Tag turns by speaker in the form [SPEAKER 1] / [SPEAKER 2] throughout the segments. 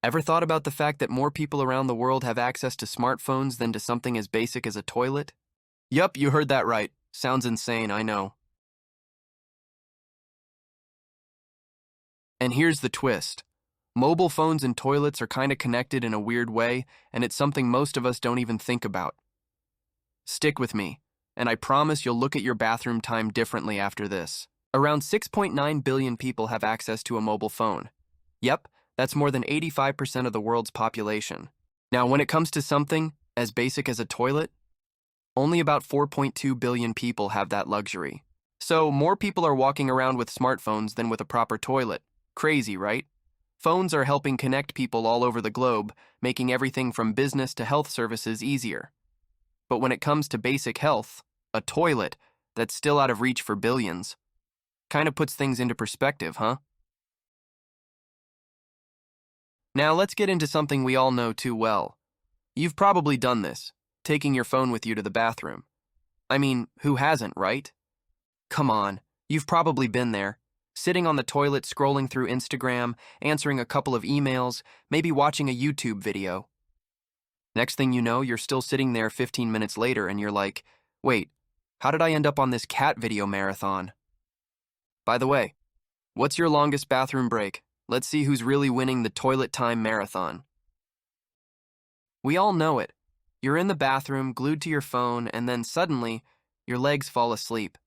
[SPEAKER 1] Ever thought about the fact that more people around the world have access to smartphones than to something as basic as a toilet? Yup, you heard that right. Sounds insane, I know. And here's the twist. Mobile phones and toilets are kind of connected in a weird way, and it's something most of us don't even think about. Stick with me, and I promise you'll look at your bathroom time differently after this. Around 6.9 billion people have access to a mobile phone. Yep, that's more than 85% of the world's population. Now, when it comes to something as basic as a toilet, only about 4.2 billion people have that luxury. So, more people are walking around with smartphones than with a proper toilet. Crazy, right? Phones are helping connect people all over the globe, making everything from business to health services easier. But when it comes to basic health, a toilet that's still out of reach for billions kind of puts things into perspective, huh? Now let's get into something we all know too well. You've probably done this, taking your phone with you to the bathroom. I mean, who hasn't, right? Come on, you've probably been there, sitting on the toilet scrolling through Instagram, answering a couple of emails, maybe watching a YouTube video. Next thing you know, you're still sitting there 15 minutes later and you're like, wait, how did I end up on this cat video marathon? By the way, what's your longest bathroom break? Let's see who's really winning the toilet time marathon. We all know it. You're in the bathroom, glued to your phone, and then suddenly, your legs fall asleep.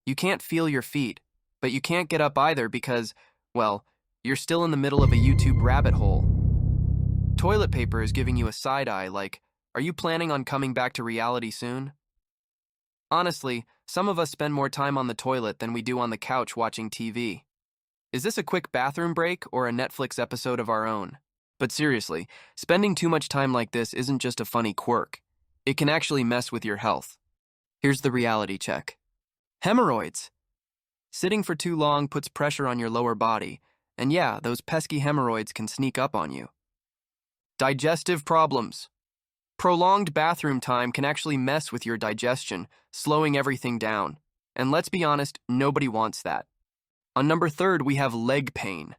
[SPEAKER 1] You can't feel your feet, but you can't get up either because, well, you're still in the middle of a YouTube rabbit hole. Toilet paper is giving you a side eye like, are you planning on coming back to reality soon? Honestly, some of us spend more time on the toilet than we do on the couch watching TV. Is this a quick bathroom break or a Netflix episode of our own? But seriously, spending too much time like this isn't just a funny quirk. It can actually mess with your health. Here's the reality check. Hemorrhoids. Sitting for too long puts pressure on your lower body, and yeah, those pesky hemorrhoids can sneak up on you. Digestive problems. Prolonged bathroom time can actually mess with your digestion, slowing everything down. And let's be honest, nobody wants that. On number 3, we have leg pain.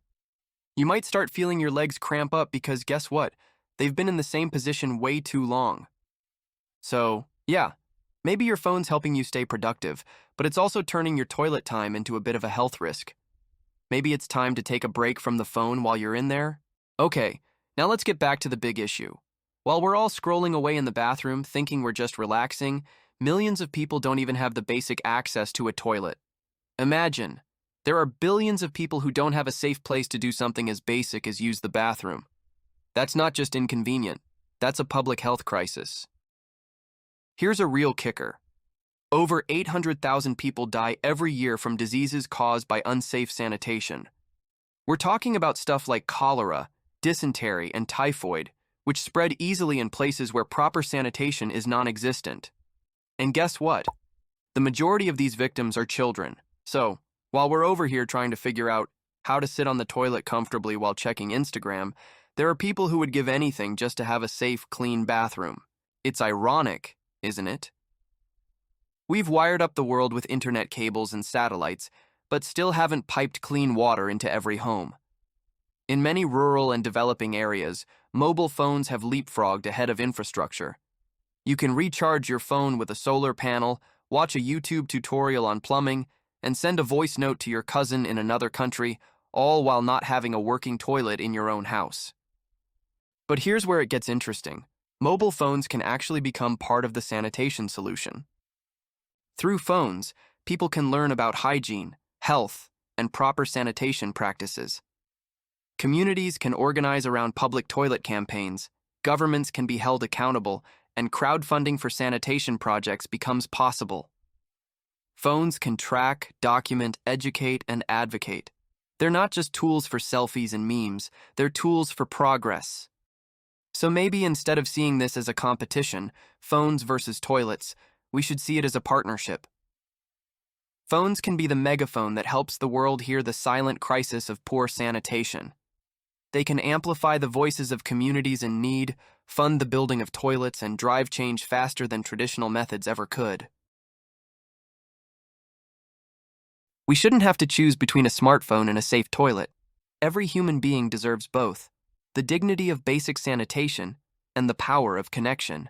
[SPEAKER 1] You might start feeling your legs cramp up because guess what? They've been in the same position way too long. So, yeah, maybe your phone's helping you stay productive, but it's also turning your toilet time into a bit of a health risk. Maybe it's time to take a break from the phone while you're in there? Okay, now let's get back to the big issue. While we're all scrolling away in the bathroom thinking we're just relaxing, millions of people don't even have the basic access to a toilet. Imagine, there are billions of people who don't have a safe place to do something as basic as use the bathroom. That's not just inconvenient, that's a public health crisis. Here's a real kicker. Over 800,000 people die every year from diseases caused by unsafe sanitation. We're talking about stuff like cholera, dysentery, and typhoid, which spread easily in places where proper sanitation is non-existent. And guess what? The majority of these victims are children. So, while we're over here trying to figure out how to sit on the toilet comfortably while checking Instagram, there are people who would give anything just to have a safe, clean bathroom. It's ironic, isn't it? We've wired up the world with internet cables and satellites, but still haven't piped clean water into every home. In many rural and developing areas, mobile phones have leapfrogged ahead of infrastructure. You can recharge your phone with a solar panel, watch a YouTube tutorial on plumbing, and send a voice note to your cousin in another country, all while not having a working toilet in your own house. But here's where it gets interesting. Mobile phones can actually become part of the sanitation solution. Through phones, people can learn about hygiene, health, and proper sanitation practices. Communities can organize around public toilet campaigns, governments can be held accountable, and crowdfunding for sanitation projects becomes possible. Phones can track, document, educate, and advocate. They're not just tools for selfies and memes, they're tools for progress. So maybe instead of seeing this as a competition, phones versus toilets, we should see it as a partnership. Phones can be the megaphone that helps the world hear the silent crisis of poor sanitation. They can amplify the voices of communities in need, fund the building of toilets, and drive change faster than traditional methods ever could. We shouldn't have to choose between a smartphone and a safe toilet. Every human being deserves both. the dignity of basic sanitation, and the power of connection.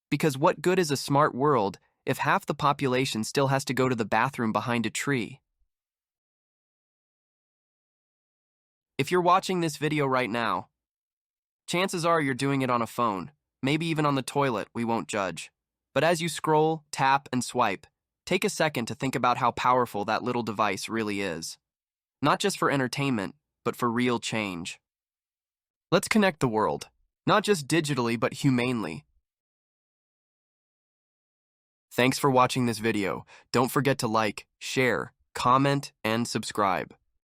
[SPEAKER 1] Because what good is a smart world if half the population still has to go to the bathroom behind a tree? If you're watching this video right now, chances are you're doing it on a phone, maybe even on the toilet, we won't judge. But as you scroll, tap, and swipe, take a second to think about how powerful that little device really is. Not just for entertainment, but for real change. Let's connect the world, not just digitally, but humanely. Thanks for watching this video. Don't forget to like, share, comment, and subscribe.